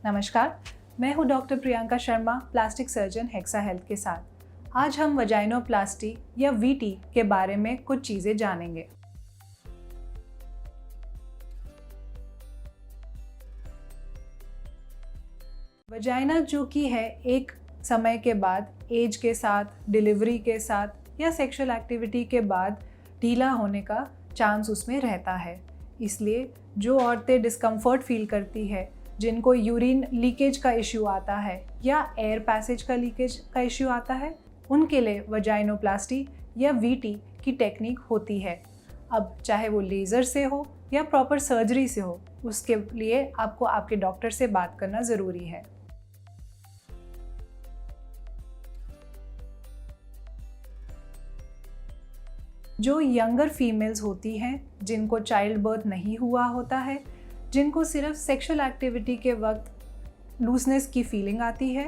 नमस्कार, मैं हूं doctor Priyanka Sharma, plastic surgeon hexa health के साथ। आज हम वजाइनोप्लास्टी या वीटी के बारे में कुछ चीज़ें जानेंगे। वजाइना जो कि है एक समय के बाद, एज के साथ, डिलीवरी के साथ या सेक्सुअल एक्टिविटी के बाद ढीला होने का चांस उसमें रहता है। इसलिए जो औरतें डिस्कम्फर्ट फील करती है, जिनको यूरिन लीकेज का इश्यू आता है या एयर पैसेज का लीकेज का इश्यू आता है, उनके लिए वजाइनोप्लास्टी या वीटी की टेक्निक होती है। अब चाहे वो लेज़र से हो या प्रॉपर सर्जरी से हो, उसके लिए आपको आपके डॉक्टर से बात करना ज़रूरी है। जो यंगर फीमेल्स होती हैं, जिनको चाइल्ड बर्थ नहीं हुआ होता है, जिनको सिर्फ सेक्सुअल एक्टिविटी के वक्त लूजनेस की फीलिंग आती है,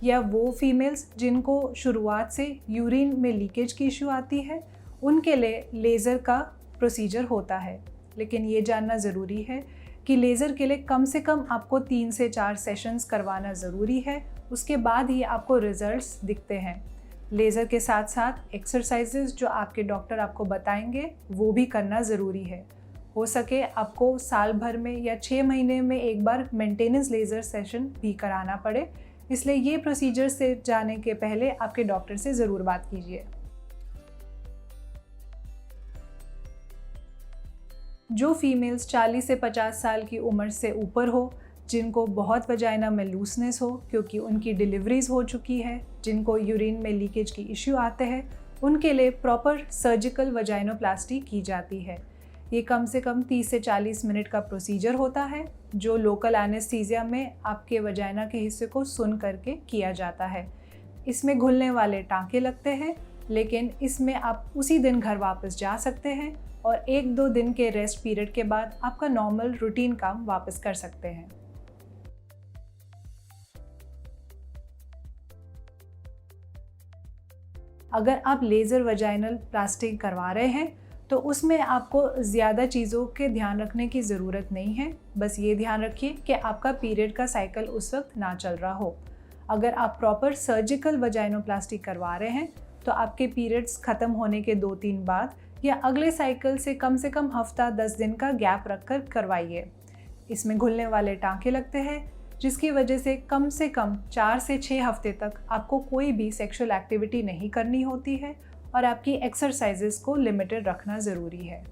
या वो फीमेल्स जिनको शुरुआत से यूरिन में लीकेज की इशू आती है, उनके लिए लेज़र का प्रोसीजर होता है। लेकिन ये जानना ज़रूरी है कि लेज़र के लिए कम से कम आपको 3 से 4 सेशंस करवाना ज़रूरी है। उसके बाद ही आपको रिजल्ट्स दिखते हैं। लेज़र के साथ साथ एक्सरसाइजेज जो आपके डॉक्टर आपको बताएंगे, वो भी करना ज़रूरी है। हो सके आपको साल भर में या 6 महीने में एक बार मेंटेनेंस लेज़र सेशन भी कराना पड़े। इसलिए ये प्रोसीजर से जाने के पहले आपके डॉक्टर से ज़रूर बात कीजिए। जो फीमेल्स 40 से 50 साल की उम्र से ऊपर हो, जिनको बहुत वजाइना में लूजनेस हो क्योंकि उनकी डिलीवरीज हो चुकी है, जिनको यूरिन में लीकेज की इश्यू आते हैं, उनके लिए प्रॉपर सर्जिकल वजाइनोप्लास्टी की जाती है। ये कम से कम 30 से 40 मिनट का प्रोसीजर होता है, जो लोकल एनेस्थीसिया में आपके वजाइना के हिस्से को सुन करके किया जाता है। इसमें घुलने वाले टाँके लगते हैं, लेकिन इसमें आप उसी दिन घर वापस जा सकते हैं और 1-2 दिन के रेस्ट पीरियड के बाद आपका नॉर्मल रूटीन काम वापस कर सकते हैं। अगर आप लेज़र वजाइनल प्लास्टी करवा रहे हैं, तो उसमें आपको ज़्यादा चीज़ों के ध्यान रखने की ज़रूरत नहीं है। बस ये ध्यान रखिए कि आपका पीरियड का साइकिल उस वक्त ना चल रहा हो। अगर आप प्रॉपर सर्जिकल वजाइनोप्लास्टी करवा रहे हैं, तो आपके पीरियड्स ख़त्म होने के 2-3 बाद या अगले साइकिल से कम हफ्ता 10 दिन का गैप रखकर करवाइए। इसमें घुलने वाले टाँके लगते हैं, जिसकी वजह से कम 4 से 6 हफ्ते तक आपको कोई भी सेक्सुअल एक्टिविटी नहीं करनी होती है और आपकी एक्सरसाइजेस को लिमिटेड रखना ज़रूरी है।